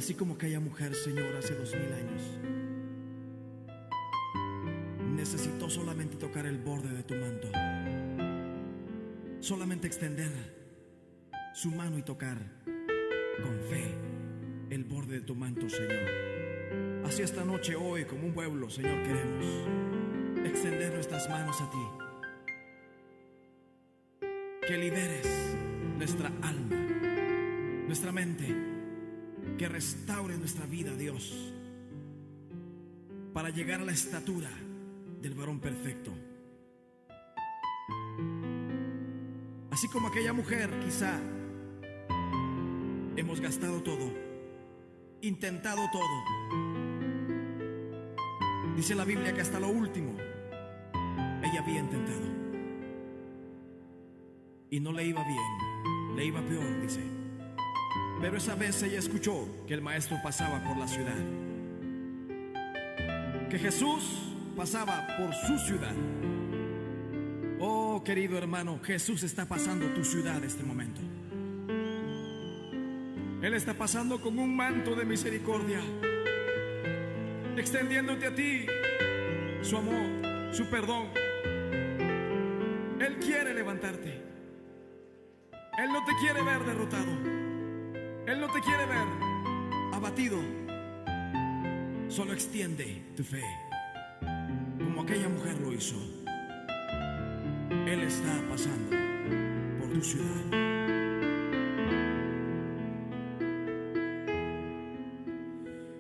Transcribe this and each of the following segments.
Así como aquella mujer, Señor, hace 2000 años, necesitó solamente tocar el borde de tu manto, solamente extender su mano y tocar con fe el borde de tu manto, Señor. Así esta noche, hoy, como un pueblo, Señor, queremos extender nuestras manos a ti. Que liberes nuestra alma, nuestra mente, que restaure nuestra vida, Dios, para llegar a la estatura del varón perfecto. Así como aquella mujer, quizá hemos gastado todo, intentado todo. Dice la Biblia que hasta lo último ella había intentado y no le iba bien, le iba peor, dice. Pero esa vez ella escuchó que el maestro pasaba por la ciudad, que Jesús pasaba por su ciudad. Oh, querido hermano, Jesús está pasando tu ciudad este momento. Él está pasando con un manto de misericordia, extendiéndote a ti su amor, su perdón. Él quiere levantarte. Él no te quiere ver derrotado. Él no te quiere ver abatido. Solo extiende tu fe, como aquella mujer lo hizo. Él está pasando por tu ciudad.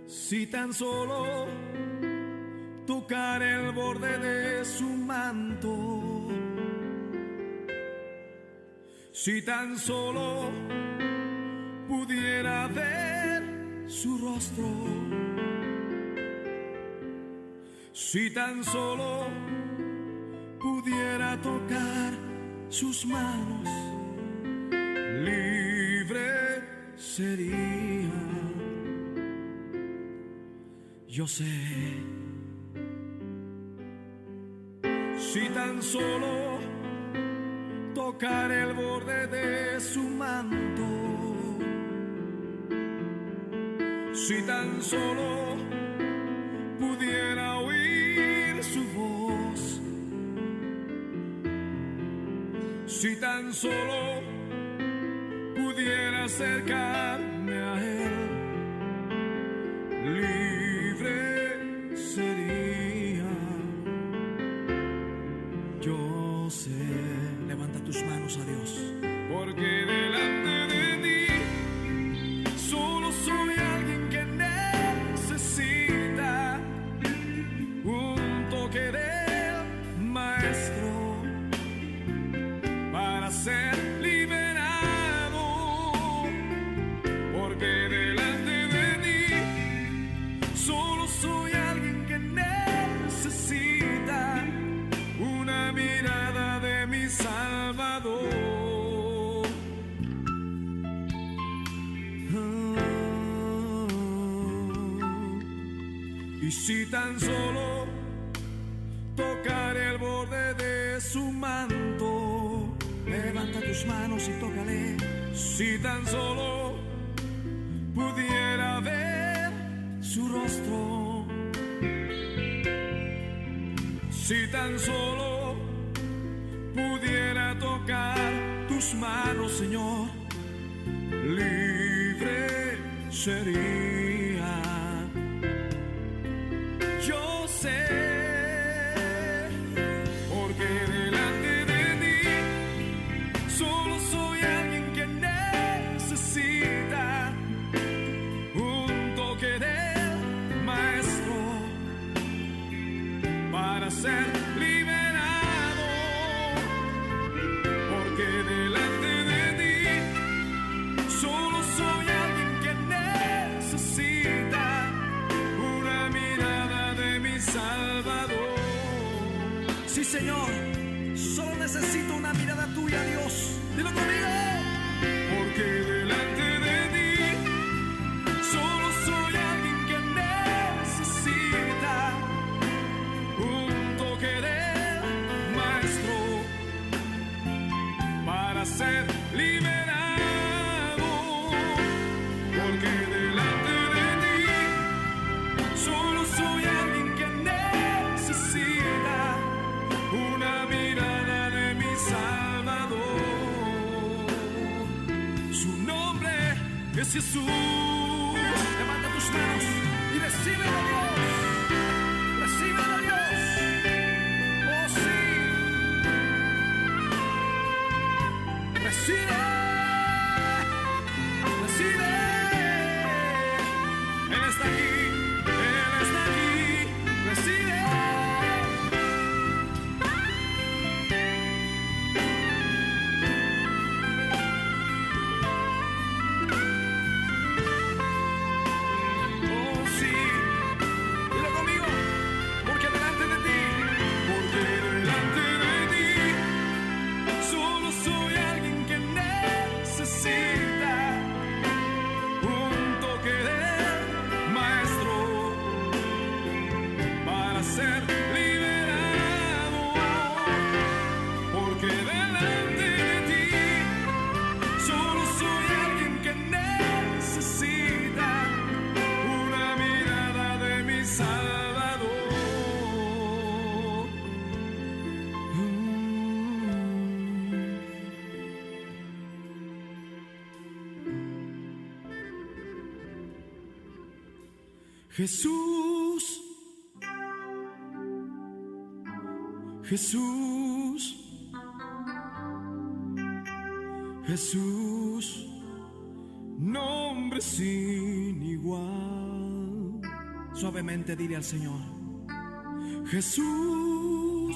Si tan solo tocar el borde de su manto, si tan solo pudiera ver su rostro, si tan solo pudiera tocar sus manos, libre sería. Yo sé, si tan solo tocar el borde de su manto, si tan solo pudiera oír su voz, si tan solo pudiera acercarme a él, libre sería. Yo sé. Levanta tus manos a Dios, porque delante de ti solo soy alguien que necesita un toque del maestro para ser liberado, porque delante de ti solo soy alguien que necesita una mirada de mi Salvador. Y si tan solo tocar el borde de su manto, levanta tus manos y tócale. Si tan solo pudiera ver su rostro, si tan solo pudiera tocar tus manos, Señor, libre sería. Yo sé, porque delante de ti solo soy alguien que necesita un toque del maestro para ser liberado, porque delante de ti solo soy alguien que necesita una mirada de mi Salvador. Sí, Señor, solo necesito una mirada tuya, Dios. Dilo conmigo. Porque delante de ti solo soy alguien que necesita un toque del maestro para ser liberado, porque delante de es Jesús. Levanta tus manos y recibe a Dios. Recibe a Dios. Oh sí. Recibe. Recibe. Él está aquí. Él está aquí. Recibe. Jesús, Jesús, Jesús, nombre sin igual. Suavemente dile al Señor, Jesús,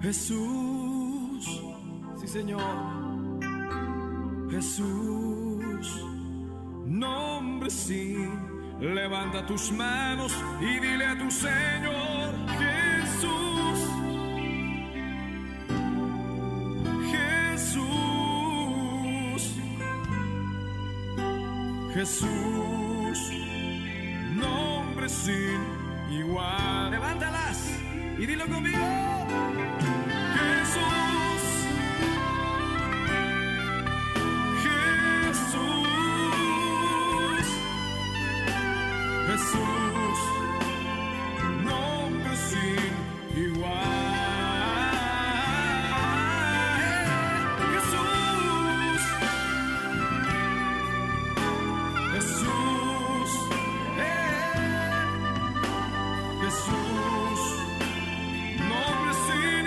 Jesús, sí Señor, Jesús, nombre sin. Levanta tus manos y dile a tu Señor, Jesús, Jesús, Jesús, nombre sin igual. Levántalas y dilo conmigo, Jesús, Jesús, nombre sin igual. Jesús, Jesús, Jesús, nombre sin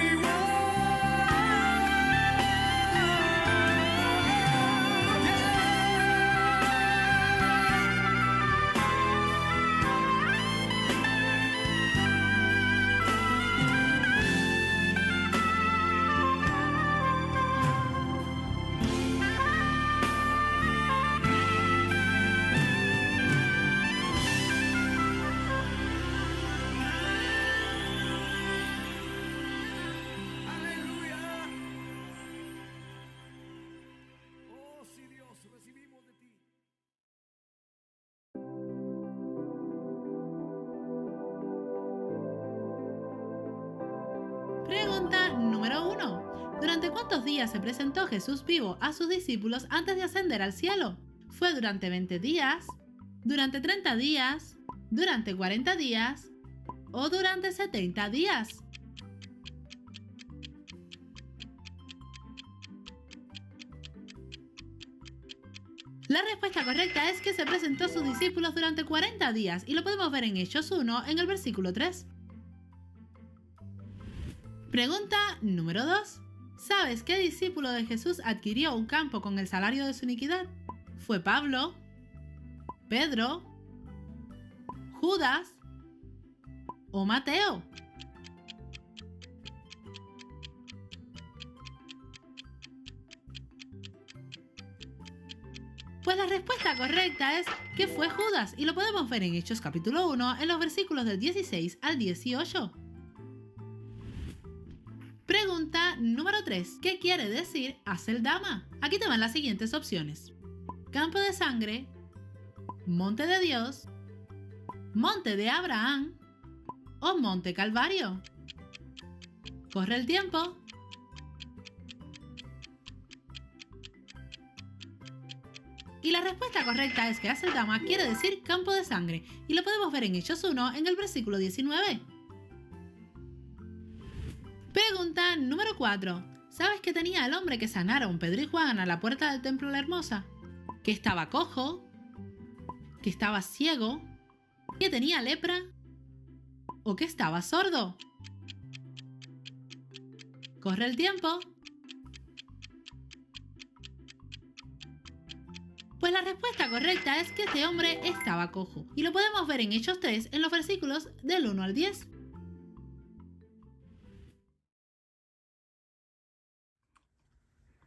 Pregunta número 1. ¿Durante cuántos días se presentó Jesús vivo a sus discípulos antes de ascender al cielo? ¿Fue durante 20 días? ¿Durante 30 días? ¿Durante 40 días? ¿O durante 70 días? La respuesta correcta es que se presentó a sus discípulos durante 40 días y lo podemos ver en Hechos 1 en el versículo 3. Pregunta número 2. ¿Sabes qué discípulo de Jesús adquirió un campo con el salario de su iniquidad? ¿Fue Pablo? ¿Pedro? ¿Judas? ¿O Mateo? Pues la respuesta correcta es que fue Judas y lo podemos ver en Hechos capítulo 1 en los versículos del 16 al 18. Pregunta número 3. ¿Qué quiere decir Aceldama? Aquí te van las siguientes opciones: campo de sangre, monte de Dios, monte de Abraham o monte Calvario. Corre el tiempo. Y la respuesta correcta es que Aceldama quiere decir campo de sangre y lo podemos ver en Hechos 1 en el versículo 19. Pregunta número 4. ¿Sabes qué tenía el hombre que sanaron Pedro y Juan a la puerta del templo La Hermosa? Que estaba cojo, que estaba ciego, que tenía lepra o que estaba sordo. Corre el tiempo. Pues la respuesta correcta es que este hombre estaba cojo. Y lo podemos ver en Hechos 3 en los versículos del 1 al 10.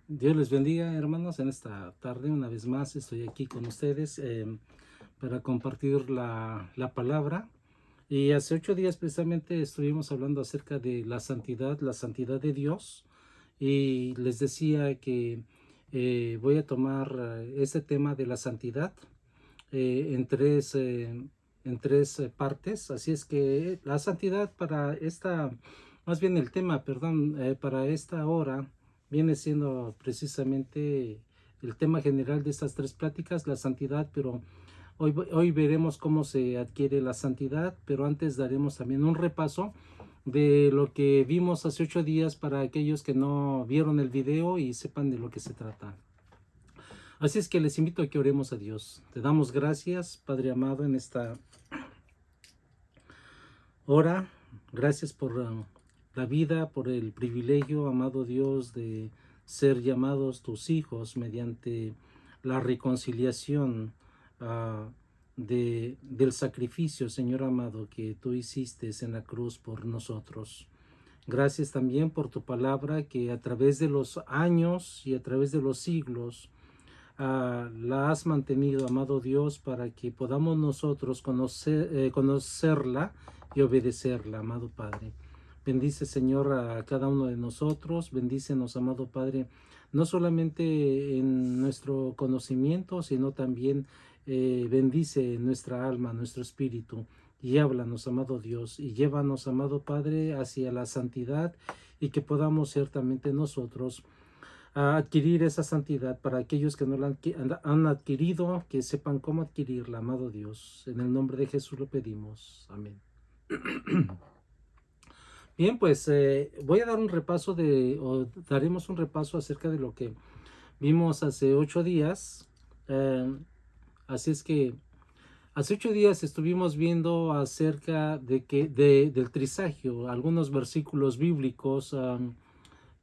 Dios les bendiga, hermanos. En esta tarde, una vez más, estoy aquí con ustedes para compartir la palabra. Y hace 8 días precisamente estuvimos hablando acerca de la santidad de Dios. Y les decía que voy a tomar este tema de la santidad en tres partes. Así es que la santidad más bien el tema, perdón, para esta hora viene siendo precisamente el tema general de estas 3 pláticas, la santidad, pero hoy veremos cómo se adquiere la santidad, pero antes daremos también un repaso de lo que vimos hace 8 días para aquellos que no vieron el video y sepan de lo que se trata. Así es que les invito a que oremos a Dios. Te damos gracias, Padre amado, en esta hora. Gracias por la vida, por el privilegio, amado Dios, de ser llamados tus hijos mediante la reconciliación del sacrificio, Señor amado, que tú hiciste en la cruz por nosotros. Gracias también por tu palabra que a través de los años y a través de los siglos la has mantenido, amado Dios, para que podamos nosotros conocerla y obedecerla, amado Padre. Bendice, Señor, a cada uno de nosotros. Bendícenos, amado Padre, no solamente en nuestro conocimiento, sino también bendice nuestra alma, nuestro espíritu. Y háblanos, amado Dios, y llévanos, amado Padre, hacia la santidad, y que podamos ciertamente nosotros a adquirir esa santidad para aquellos que no la han adquirido, que sepan cómo adquirirla, amado Dios. En el nombre de Jesús lo pedimos. Amén. Bien, pues voy a dar un repaso daremos un repaso acerca de lo que vimos hace 8 días. Así es que hace 8 días estuvimos viendo acerca del trisagio, algunos versículos bíblicos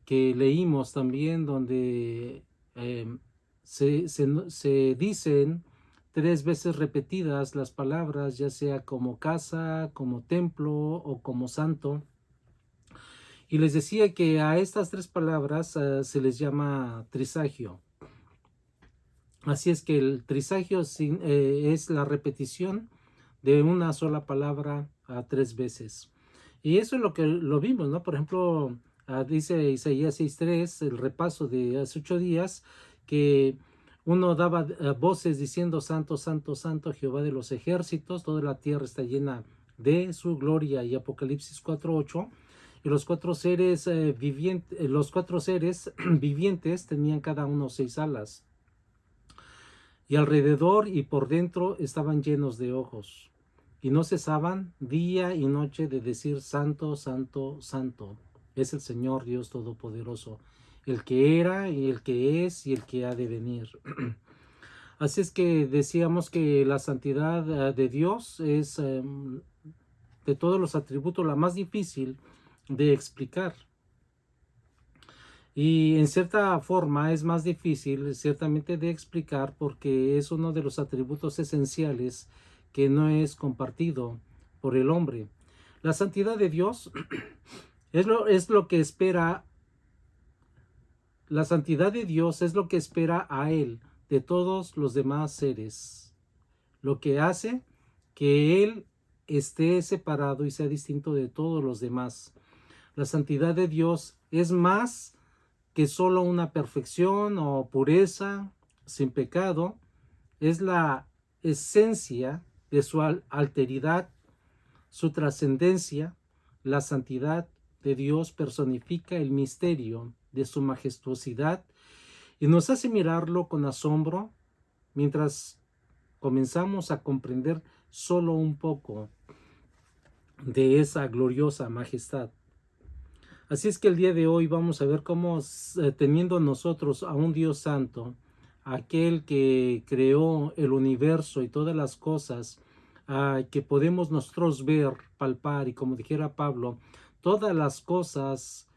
que leímos también, donde se dicen 3 veces repetidas las palabras, ya sea como casa, como templo o como santo. Y les decía que a estas 3 palabras se les llama trisagio. Así es que el trisagio es la repetición de una sola palabra 3 veces. Y eso es lo que lo vimos, ¿no? Por ejemplo, dice Isaías 6:3, el repaso de hace 8 días, que uno daba voces diciendo: Santo, Santo, Santo, Jehová de los ejércitos, toda la tierra está llena de su gloria. Y Apocalipsis 4:8, y los 4 seres vivientes tenían cada uno 6 alas, y alrededor y por dentro estaban llenos de ojos, y no cesaban día y noche de decir: Santo, Santo, Santo es el Señor Dios Todopoderoso, el que era y el que es y el que ha de venir. Así es que decíamos que la santidad de Dios es de todos los atributos la más difícil de explicar. Y en cierta forma es más difícil ciertamente de explicar porque es uno de los atributos esenciales que no es compartido por el hombre. La santidad de Dios es lo que espera. La santidad de Dios es lo que espera a Él de todos los demás seres. Lo que hace que Él esté separado y sea distinto de todos los demás. La santidad de Dios es más que solo una perfección o pureza sin pecado. Es la esencia de su alteridad, su trascendencia. La santidad de Dios personifica el misterio de su majestuosidad y nos hace mirarlo con asombro mientras comenzamos a comprender solo un poco de esa gloriosa majestad. Así es que el día de hoy vamos a ver cómo teniendo nosotros a un Dios santo, aquel que creó el universo y todas las cosas, que podemos nosotros ver, palpar, y como dijera Pablo, todas las cosas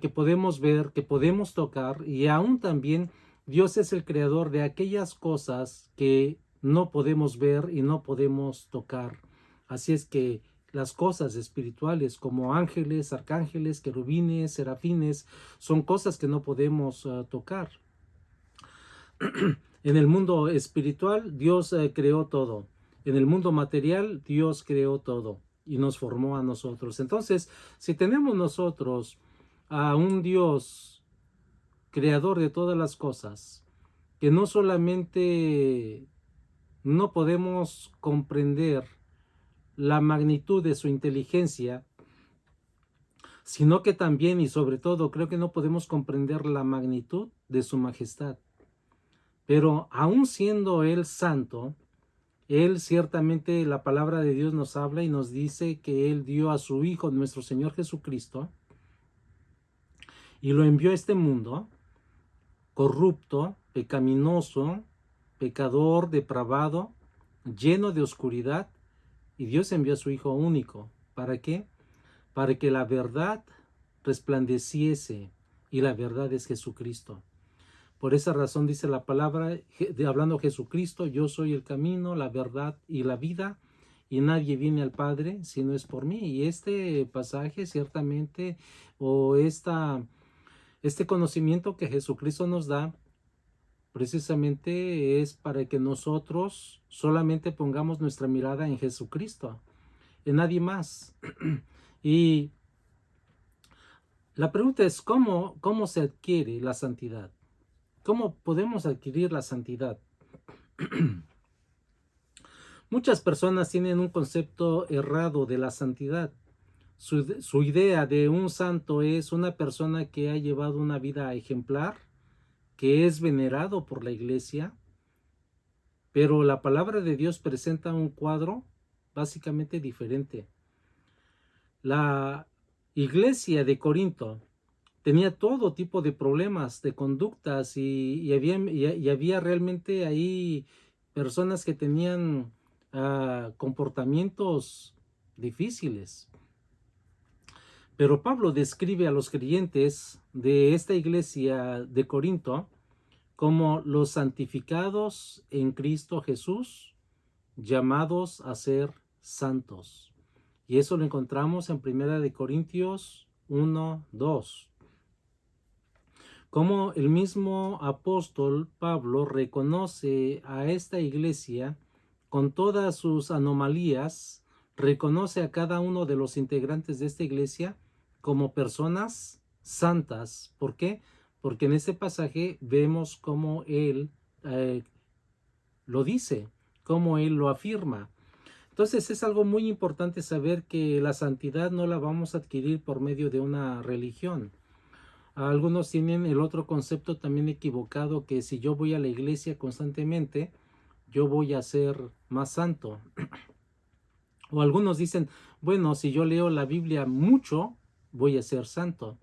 que podemos ver, que podemos tocar, y aún también Dios es el creador de aquellas cosas que no podemos ver y no podemos tocar. Así es que las cosas espirituales como ángeles, arcángeles, querubines, serafines, son cosas que no podemos tocar. En el mundo espiritual Dios creó todo. En el mundo material Dios creó todo y nos formó a nosotros. Entonces, si tenemos nosotros a un Dios creador de todas las cosas, que no solamente no podemos comprender la magnitud de su inteligencia, sino que también y sobre todo creo que no podemos comprender la magnitud de su majestad. Pero aún siendo Él santo, Él ciertamente, la palabra de Dios nos habla y nos dice que Él dio a su Hijo, nuestro Señor Jesucristo, y lo envió a este mundo corrupto, pecaminoso, pecador, depravado, lleno de oscuridad, y Dios envió a su Hijo único. ¿Para qué? Para que la verdad resplandeciese, y la verdad es Jesucristo. Por esa razón dice la palabra, hablando Jesucristo, yo soy el camino, la verdad y la vida, y nadie viene al Padre si no es por mí. Y este pasaje ciertamente, o este conocimiento que Jesucristo nos da, precisamente es para que nosotros solamente pongamos nuestra mirada en Jesucristo, en nadie más. Y la pregunta es, ¿cómo se adquiere la santidad? ¿Cómo podemos adquirir la santidad? Muchas personas tienen un concepto errado de la santidad. Su idea de un santo es una persona que ha llevado una vida ejemplar, que es venerado por la iglesia, pero la palabra de Dios presenta un cuadro básicamente diferente. La iglesia de Corinto tenía todo tipo de problemas, de conductas, y había realmente ahí personas que tenían comportamientos difíciles. Pero Pablo describe a los creyentes de esta iglesia de Corinto como los santificados en Cristo Jesús, llamados a ser santos. Y eso lo encontramos en 1 Corintios 1:2. Como el mismo apóstol Pablo reconoce a esta iglesia con todas sus anomalías, reconoce a cada uno de los integrantes de esta iglesia como personas santas. ¿Por qué? Porque en este pasaje vemos cómo él lo dice, cómo él lo afirma. Entonces es algo muy importante saber que la santidad no la vamos a adquirir por medio de una religión. Algunos tienen el otro concepto también equivocado, que si yo voy a la iglesia constantemente, yo voy a ser más santo. O algunos dicen, bueno, si yo leo la Biblia mucho, voy a ser santo.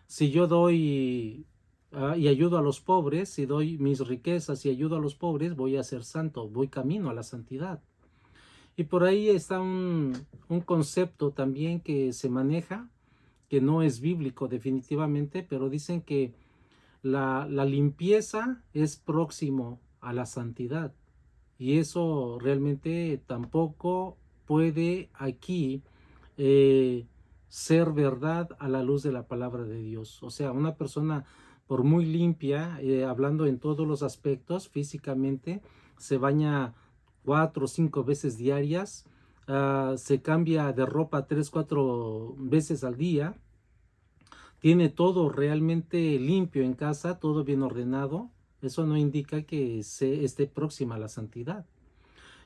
Si yo doy y ayudo a los pobres, si doy mis riquezas y ayudo a los pobres, voy a ser santo, voy camino a la santidad. Y por ahí está un concepto también que se maneja, que no es bíblico definitivamente, pero dicen que la limpieza es próximo a la santidad. Y eso realmente tampoco puede aquí ser verdad a la luz de la palabra de Dios. O sea, una persona por muy limpia, hablando en todos los aspectos, físicamente, se baña 4 o 5 veces diarias, se cambia de ropa 3 o 4 veces al día, tiene todo realmente limpio en casa, todo bien ordenado, eso no indica que esté próxima a la santidad.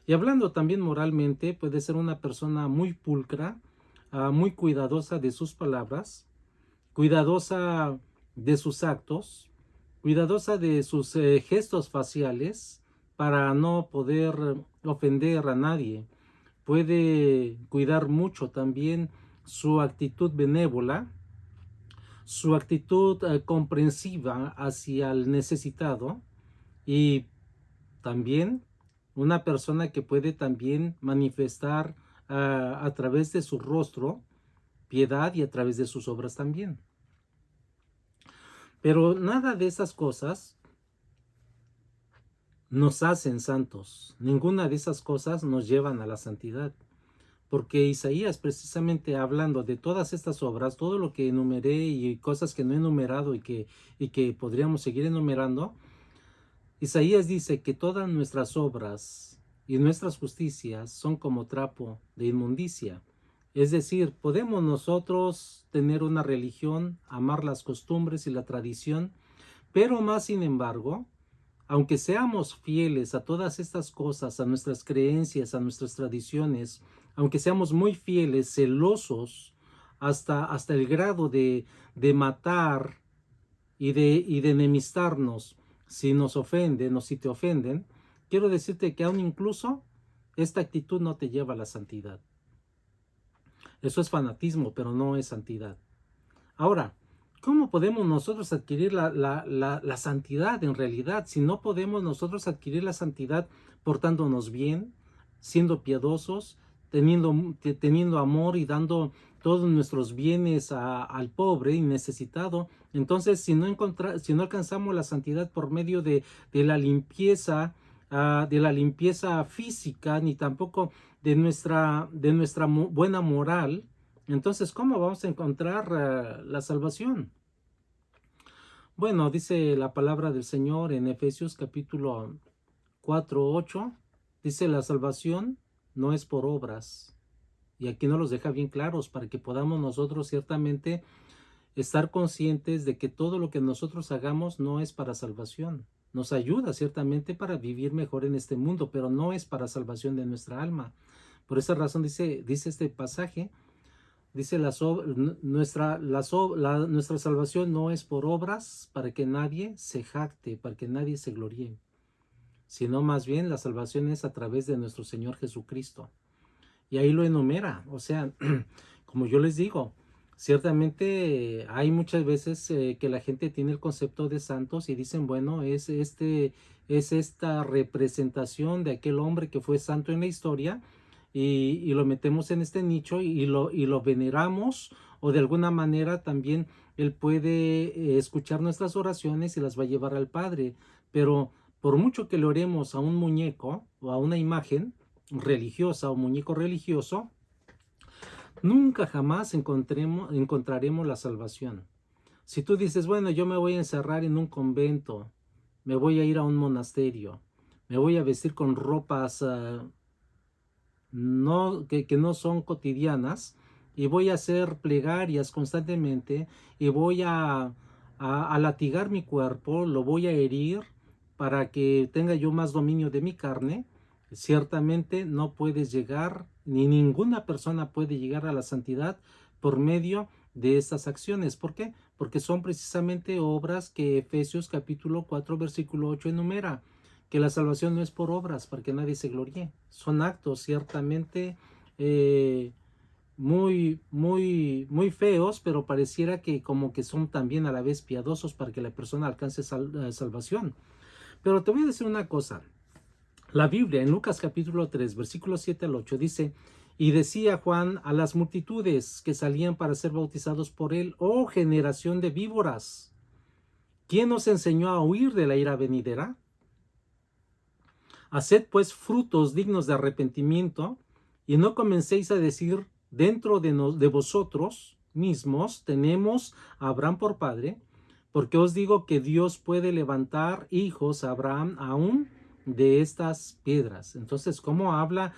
Y hablando también moralmente, puede ser una persona muy pulcra, muy cuidadosa de sus palabras, cuidadosa de sus actos, cuidadosa de sus gestos faciales para no poder ofender a nadie. Puede cuidar mucho también su actitud benévola, su actitud comprensiva hacia el necesitado, y también una persona que puede también manifestar a través de su rostro piedad y a través de sus obras también. Pero nada de esas cosas nos hacen santos. Ninguna de esas cosas nos llevan a la santidad. Porque Isaías, precisamente hablando de todas estas obras, todo lo que enumeré y cosas que no he enumerado y que podríamos seguir enumerando, Isaías dice que todas nuestras obras y nuestras justicias son como trapo de inmundicia. Es decir, podemos nosotros tener una religión, amar las costumbres y la tradición, pero más sin embargo, aunque seamos fieles a todas estas cosas, a nuestras creencias, a nuestras tradiciones, aunque seamos muy fieles, celosos, hasta el grado de matar y de enemistarnos si nos ofenden o si te ofenden, quiero decirte que aún incluso esta actitud no te lleva a la santidad. Eso es fanatismo, pero no es santidad. Ahora, ¿cómo podemos nosotros adquirir la santidad en realidad? Si no podemos nosotros adquirir la santidad portándonos bien, siendo piadosos, teniendo amor y dando todos nuestros bienes al pobre y necesitado. Entonces, si no alcanzamos la santidad por medio de la limpieza física, ni tampoco de nuestra buena moral, entonces, ¿cómo vamos a encontrar la salvación? Bueno, dice la palabra del Señor en Efesios capítulo 4:8, dice: la salvación no es por obras. Y aquí nos los deja bien claros para que podamos nosotros ciertamente estar conscientes de que todo lo que nosotros hagamos no es para salvación. Nos ayuda ciertamente para vivir mejor en este mundo, pero no es para salvación de nuestra alma. Por esa razón dice este pasaje, dice: nuestra salvación no es por obras, para que nadie se jacte, para que nadie se gloríe, sino más bien la salvación es a través de nuestro Señor Jesucristo. Y ahí lo enumera. O sea, como yo les digo, ciertamente hay muchas veces que la gente tiene el concepto de santos y dicen, bueno, es esta representación de aquel hombre que fue santo en la historia, y lo metemos en este nicho y lo veneramos, o de alguna manera también él puede escuchar nuestras oraciones y las va a llevar al Padre. Pero por mucho que le oremos a un muñeco o a una imagen religiosa o muñeco religioso, nunca jamás encontraremos la salvación. Si tú dices, bueno, yo me voy a encerrar en un convento, me voy a ir a un monasterio, me voy a vestir con ropas que no son cotidianas, y voy a hacer plegarias constantemente, y voy a latigar mi cuerpo, lo voy a herir para que tenga yo más dominio de mi carne, ciertamente no puedes llegar, ni ninguna persona puede llegar a la santidad por medio de estas acciones. ¿Por qué? Porque son precisamente obras que Efesios capítulo 4 versículo 8 enumera, que la salvación no es por obras, para que nadie se gloríe. Son actos ciertamente muy feos, pero pareciera que como que son también a la vez piadosos para que la persona alcance salvación. Pero te voy a decir una cosa. La Biblia en Lucas capítulo 3, versículos 7 al 8 dice: y decía Juan a las multitudes que salían para ser bautizados por él: oh generación de víboras, ¿quién os enseñó a huir de la ira venidera? Haced pues frutos dignos de arrepentimiento, y no comencéis a decir dentro de vosotros mismos: tenemos a Abraham por padre, porque os digo que Dios puede levantar hijos a Abraham aún de estas piedras. Entonces, ¿cómo habla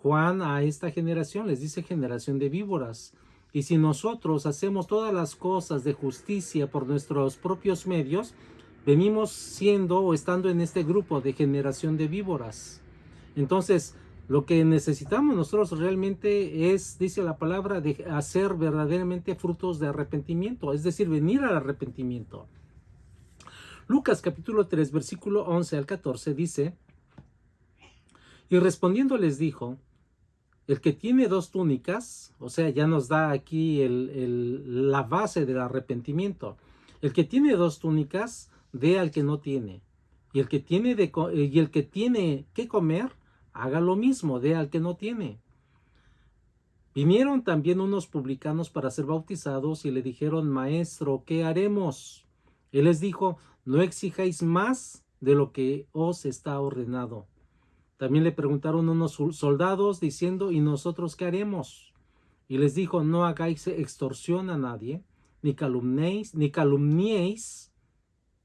Juan a esta generación? Les dice generación de víboras. Y si nosotros hacemos todas las cosas de justicia por nuestros propios medios, venimos siendo o estando en este grupo de generación de víboras. Entonces, lo que necesitamos nosotros realmente es, dice la palabra, de hacer verdaderamente frutos de arrepentimiento, es decir, venir al arrepentimiento. Lucas capítulo 3, versículo 11 al 14 dice: y respondiendo les dijo: el que tiene dos túnicas, o sea, ya nos da aquí la base del arrepentimiento. El que tiene dos túnicas, dé al que no tiene. Y el que tiene que comer, haga lo mismo, dé al que no tiene. Vinieron también unos publicanos para ser bautizados y le dijeron: Maestro, ¿qué haremos? Él les dijo: no exijáis más de lo que os está ordenado. También le preguntaron unos soldados diciendo: ¿y nosotros qué haremos? Y les dijo: no hagáis extorsión a nadie, ni calumniéis,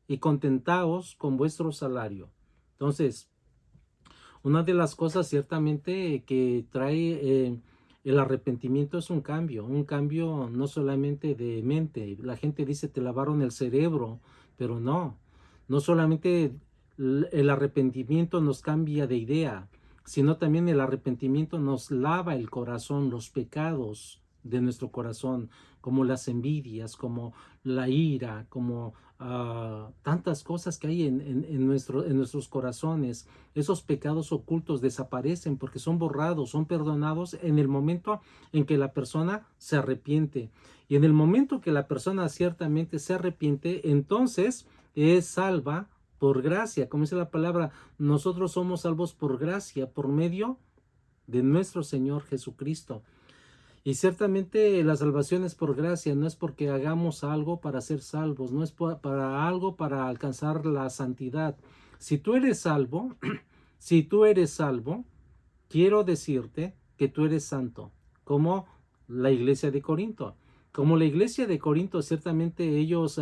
y contentaos con vuestro salario. Entonces, una de las cosas ciertamente que trae el arrepentimiento es un cambio no solamente de mente. La gente dice: te lavaron el cerebro, pero no solamente el arrepentimiento nos cambia de idea, sino también el arrepentimiento nos lava el corazón, los pecados de nuestro corazón, como las envidias, como la ira, como tantas cosas que hay en nuestros corazones. Esos pecados ocultos desaparecen porque son borrados, son perdonados en el momento en que la persona se arrepiente. Y en el momento que la persona ciertamente se arrepiente, entonces es salva por gracia. Como dice la palabra, nosotros somos salvos por gracia, por medio de nuestro Señor Jesucristo. Y ciertamente la salvación es por gracia, no es porque hagamos algo para ser salvos, no es para algo para alcanzar la santidad. Si tú eres salvo, quiero decirte que tú eres santo, como la iglesia de Corinto. Como la iglesia de Corinto, ciertamente ellos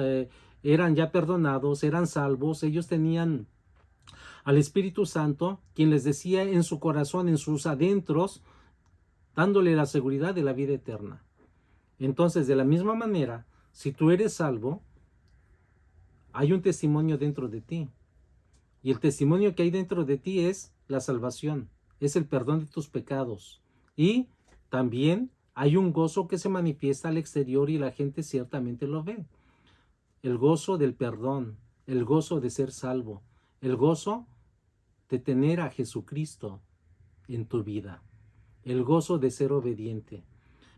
eran ya perdonados, eran salvos, ellos tenían al Espíritu Santo, quien les decía en su corazón, en sus adentros, dándole la seguridad de la vida eterna. Entonces, de la misma manera, si tú eres salvo, hay un testimonio dentro de ti. Y el testimonio que hay dentro de ti es la salvación, es el perdón de tus pecados. Y también hay un gozo que se manifiesta al exterior y la gente ciertamente lo ve. El gozo del perdón, el gozo de ser salvo, el gozo de tener a Jesucristo en tu vida, el gozo de ser obediente.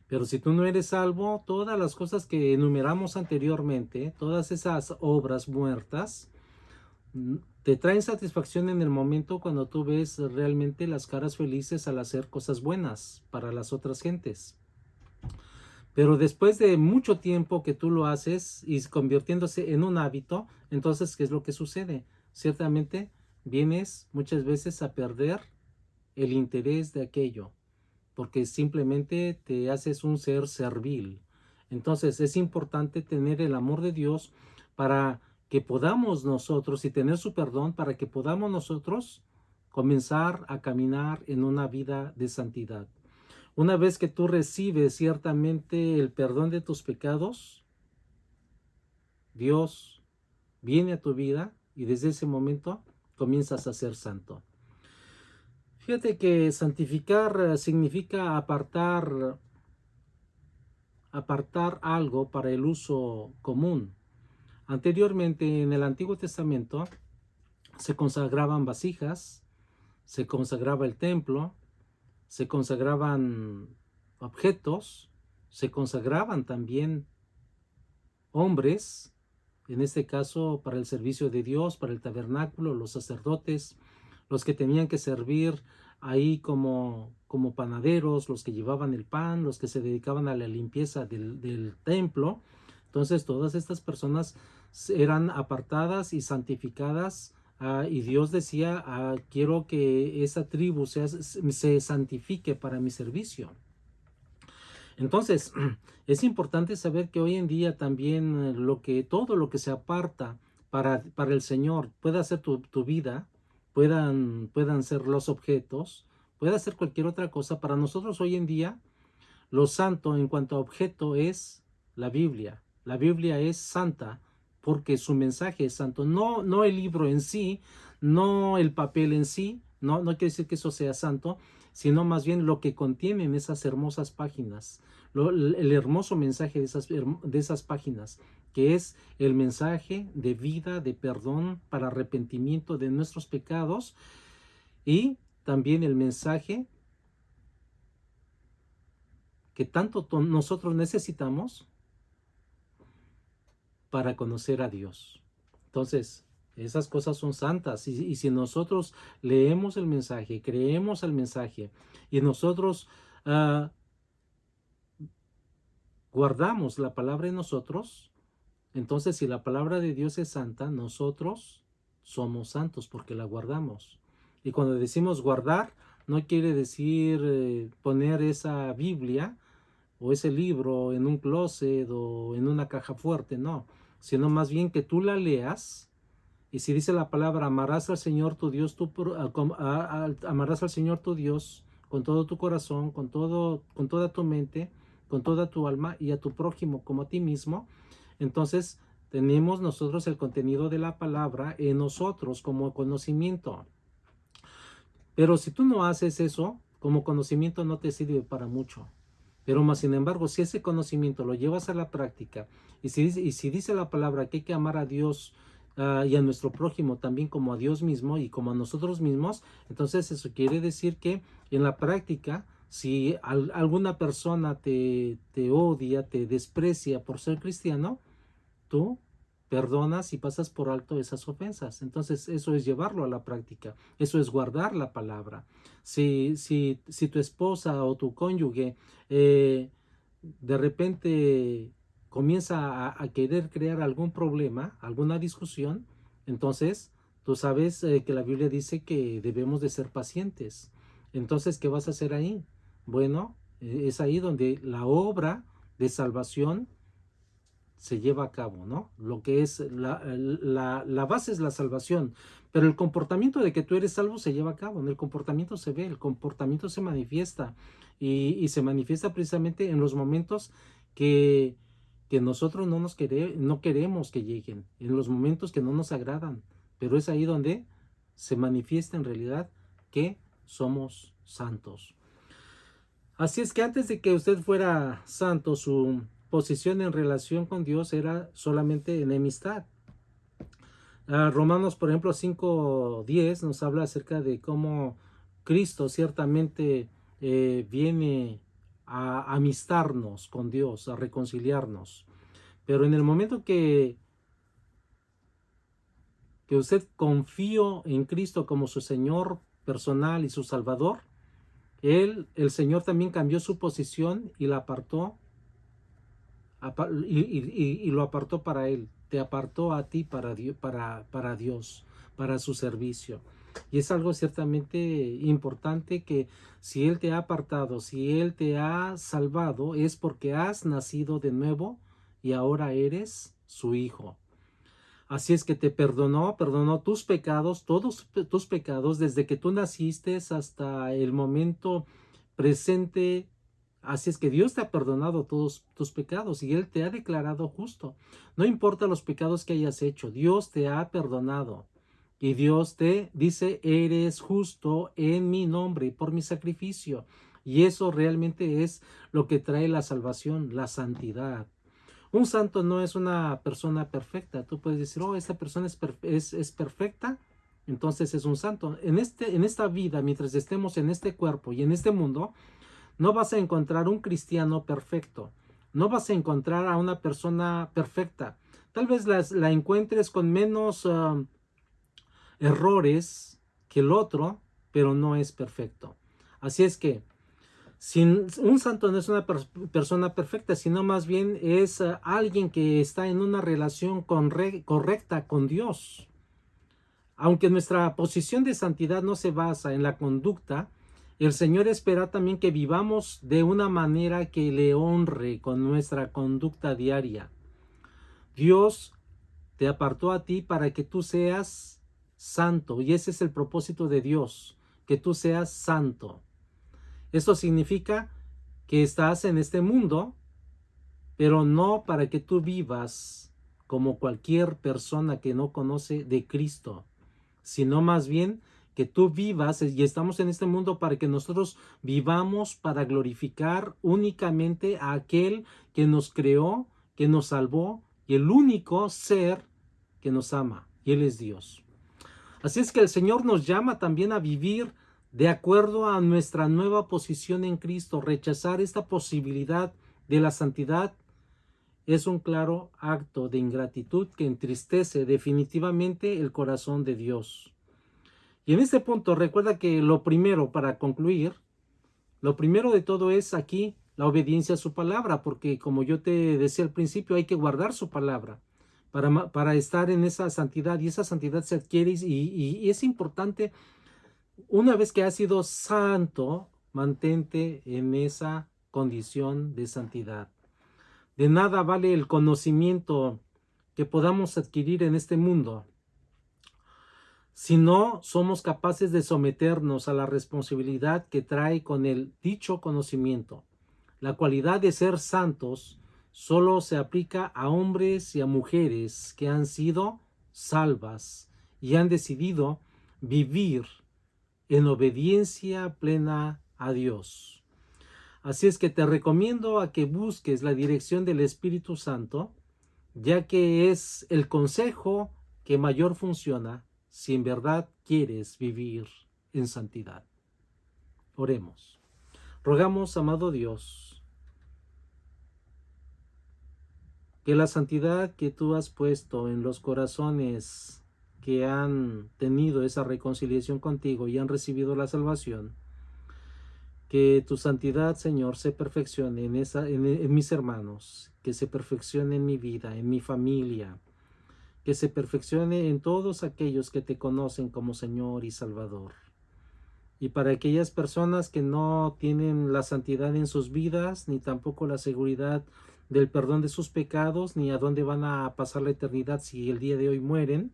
Pero si tú no eres salvo, todas las cosas que enumeramos anteriormente, todas esas obras muertas, te traen satisfacción en el momento cuando tú ves realmente las caras felices al hacer cosas buenas para las otras gentes. Pero después de mucho tiempo que tú lo haces y convirtiéndose en un hábito, entonces, ¿qué es lo que sucede? Ciertamente vienes muchas veces a perder el interés de aquello, porque simplemente te haces un ser servil. Entonces es importante tener el amor de Dios para que podamos nosotros, y tener su perdón, para que podamos nosotros comenzar a caminar en una vida de santidad. Una vez que tú recibes ciertamente el perdón de tus pecados, Dios viene a tu vida y desde ese momento comienzas a ser santo. Fíjate que santificar significa apartar algo para el uso común. Anteriormente, en el Antiguo Testamento, se consagraban vasijas, se consagraba el templo, se consagraban objetos, se consagraban también hombres, en este caso para el servicio de Dios, para el tabernáculo, los sacerdotes, los que tenían que servir ahí como panaderos, los que llevaban el pan, los que se dedicaban a la limpieza del templo. Entonces todas estas personas eran apartadas y santificadas, y Dios decía: quiero que esa tribu se santifique para mi servicio. Entonces es importante saber que hoy en día también todo lo que se aparta para el Señor, pueda ser tu vida, puedan ser los objetos, pueda ser cualquier otra cosa. Para nosotros hoy en día, lo santo en cuanto a objeto es la Biblia. La Biblia es santa porque su mensaje es santo. No el libro en sí, no el papel en sí, no quiere decir que eso sea santo, sino más bien lo que contienen esas hermosas páginas, el hermoso mensaje de esas páginas, que es el mensaje de vida, de perdón, para arrepentimiento de nuestros pecados, y también el mensaje que tanto nosotros necesitamos para conocer a Dios. Entonces, esas cosas son santas. Y si nosotros leemos el mensaje, creemos el mensaje, y nosotros guardamos la palabra en nosotros, entonces si la palabra de Dios es santa, nosotros somos santos porque la guardamos. Y cuando decimos guardar, no quiere decir poner esa Biblia o ese libro en un closet o en una caja fuerte, no, sino más bien que tú la leas. Y si dice la palabra, amarás al Señor tu Dios, amarás al Señor tu Dios con todo tu corazón, con toda tu mente, con toda tu alma, y a tu prójimo como a ti mismo. Entonces tenemos nosotros el contenido de la palabra en nosotros como conocimiento. Pero si tú no haces eso, como conocimiento no te sirve para mucho. Pero más sin embargo, si ese conocimiento lo llevas a la práctica, y si dice la palabra que hay que amar a Dios y a nuestro prójimo también como a Dios mismo y como a nosotros mismos, entonces eso quiere decir que en la práctica, si alguna persona te odia, te desprecia por ser cristiano, tú perdonas y pasas por alto esas ofensas. Entonces eso es llevarlo a la práctica, eso es guardar la palabra. Si tu esposa o tu cónyuge de repente comienza a querer crear algún problema, alguna discusión, entonces tú sabes que la Biblia dice que debemos de ser pacientes. Entonces, ¿qué vas a hacer ahí? Bueno, es ahí donde la obra de salvación se lleva a cabo, ¿no? Lo que es la base es la salvación, pero el comportamiento de que tú eres salvo se lleva a cabo, en el comportamiento se ve, el comportamiento se manifiesta, y se manifiesta precisamente en los momentos que nosotros no queremos que lleguen, en los momentos que no nos agradan, pero es ahí donde se manifiesta en realidad que somos santos. Así es que antes de que usted fuera santo, su posición en relación con Dios era solamente enemistad. Romanos, por ejemplo, 5:10 nos habla acerca de cómo Cristo ciertamente viene a amistarnos con Dios, a reconciliarnos. Pero en el momento que usted confió en Cristo como su Señor personal y su Salvador, el Señor también cambió su posición y la apartó y lo apartó para Él. Te apartó a ti para Dios, para su servicio. Y es algo ciertamente importante, que si Él te ha apartado, si Él te ha salvado, es porque has nacido de nuevo y ahora eres su hijo. Así es que te perdonó tus pecados, todos tus pecados, desde que tú naciste hasta el momento presente. Así es que Dios te ha perdonado todos tus pecados y Él te ha declarado justo. No importa los pecados que hayas hecho, Dios te ha perdonado. Y Dios te dice, eres justo en mi nombre y por mi sacrificio. Y eso realmente es lo que trae la salvación, la santidad. Un santo no es una persona perfecta. Tú puedes decir, oh, esta persona es perfecta, entonces es un santo. En esta vida, mientras estemos en este cuerpo y en este mundo, no vas a encontrar un cristiano perfecto. No vas a encontrar a una persona perfecta. Tal vez la encuentres con menos errores que el otro, pero no es perfecto. Así es que un santo no es una persona perfecta, sino más bien es alguien que está en una relación correcta con Dios. Aunque nuestra posición de santidad no se basa en la conducta, el Señor espera también que vivamos de una manera que le honre con nuestra conducta diaria. Dios te apartó a ti para que tú seas santo, y ese es el propósito de Dios, que tú seas santo. Esto significa que estás en este mundo, pero no para que tú vivas como cualquier persona que no conoce de Cristo, sino más bien que tú vivas, y estamos en este mundo para que nosotros vivamos para glorificar únicamente a aquel que nos creó, que nos salvó, y el único ser que nos ama, y Él es Dios. Así es que el Señor nos llama también a vivir de acuerdo a nuestra nueva posición en Cristo. Rechazar esta posibilidad de la santidad es un claro acto de ingratitud que entristece definitivamente el corazón de Dios. Y en este punto recuerda que lo primero, para concluir, lo primero de todo es aquí la obediencia a su palabra, porque como yo te decía al principio, hay que guardar su palabra para estar en esa santidad, y esa santidad se adquiere y es importante. Una vez que has sido santo, mantente en esa condición de santidad. De nada vale el conocimiento que podamos adquirir en este mundo si no somos capaces de someternos a la responsabilidad que trae con el dicho conocimiento. La cualidad de ser santos solo se aplica a hombres y a mujeres que han sido salvas y han decidido vivir en obediencia plena a Dios. Así es que te recomiendo a que busques la dirección del Espíritu Santo, ya que es el consejo que mayor funciona si en verdad quieres vivir en santidad. Oremos. Rogamos, amado Dios, que la santidad que tú has puesto en los corazones que han tenido esa reconciliación contigo y han recibido la salvación, que tu santidad, Señor, se perfeccione en mis hermanos, que se perfeccione en mi vida, en mi familia, que se perfeccione en todos aquellos que te conocen como Señor y Salvador. Y para aquellas personas que no tienen la santidad en sus vidas, ni tampoco la seguridad del perdón de sus pecados, ni a dónde van a pasar la eternidad si el día de hoy mueren,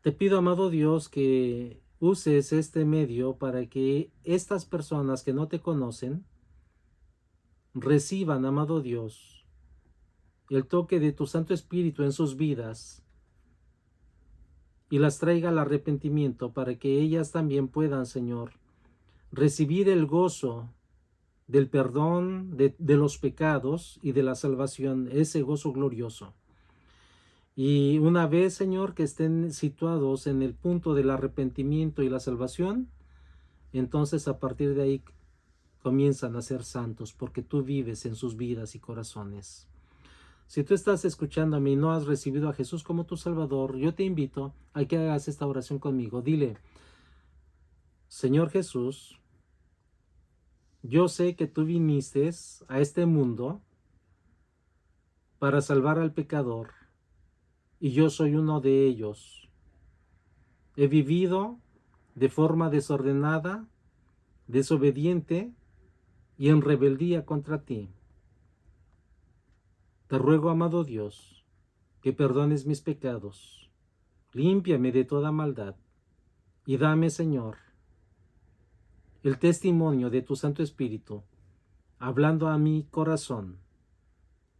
te pido, amado Dios, que uses este medio para que estas personas que no te conocen reciban, amado Dios, el toque de tu Santo Espíritu en sus vidas y las traiga al arrepentimiento para que ellas también puedan, Señor, recibir el gozo del perdón de los pecados y de la salvación, ese gozo glorioso. Y una vez, Señor, que estén situados en el punto del arrepentimiento y la salvación, entonces a partir de ahí comienzan a ser santos, porque tú vives en sus vidas y corazones. Si tú estás escuchándome y no has recibido a Jesús como tu Salvador, yo te invito a que hagas esta oración conmigo. Dile: Señor Jesús, yo sé que tú viniste a este mundo para salvar al pecador, y yo soy uno de ellos. He vivido de forma desordenada, desobediente y en rebeldía contra ti. Te ruego, amado Dios, que perdones mis pecados, límpiame de toda maldad y dame, Señor, el testimonio de tu Santo Espíritu, hablando a mi corazón,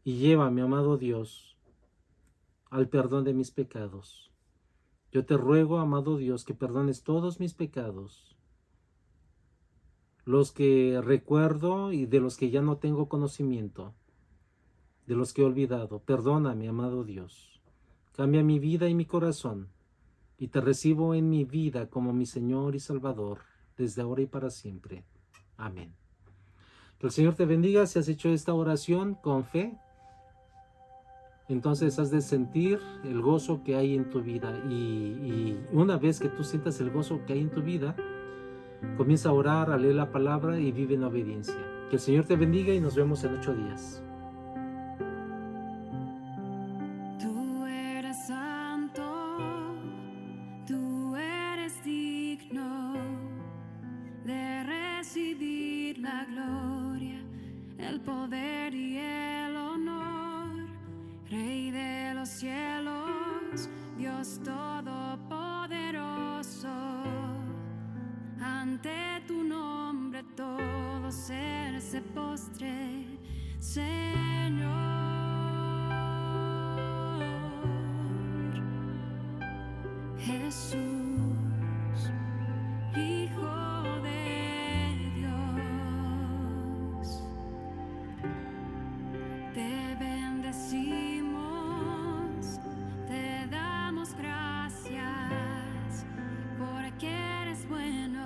y llévame, amado Dios, al perdón de mis pecados. Yo te ruego, amado Dios, que perdones todos mis pecados, los que recuerdo y de los que ya no tengo conocimiento, de los que he olvidado. Perdóname, amado Dios. Cambia mi vida y mi corazón, y te recibo en mi vida como mi Señor y Salvador, desde ahora y para siempre. Amén. Que el Señor te bendiga. Si has hecho esta oración con fe, entonces has de sentir el gozo que hay en tu vida, y una vez que tú sientas el gozo que hay en tu vida, comienza a orar, a leer la palabra y vive en obediencia. Que el Señor te bendiga y nos vemos en 8 días. Tú eres santo, tú eres digno de recibir la gloria, el poder y el honor, Rey de los cielos, Dios todopoderoso. Ante tu nombre todo ser se postre, Señor. Jesús, Hijo de Dios, te bendecimos, te damos gracias, porque eres bueno.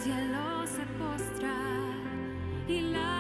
cielo se postra y la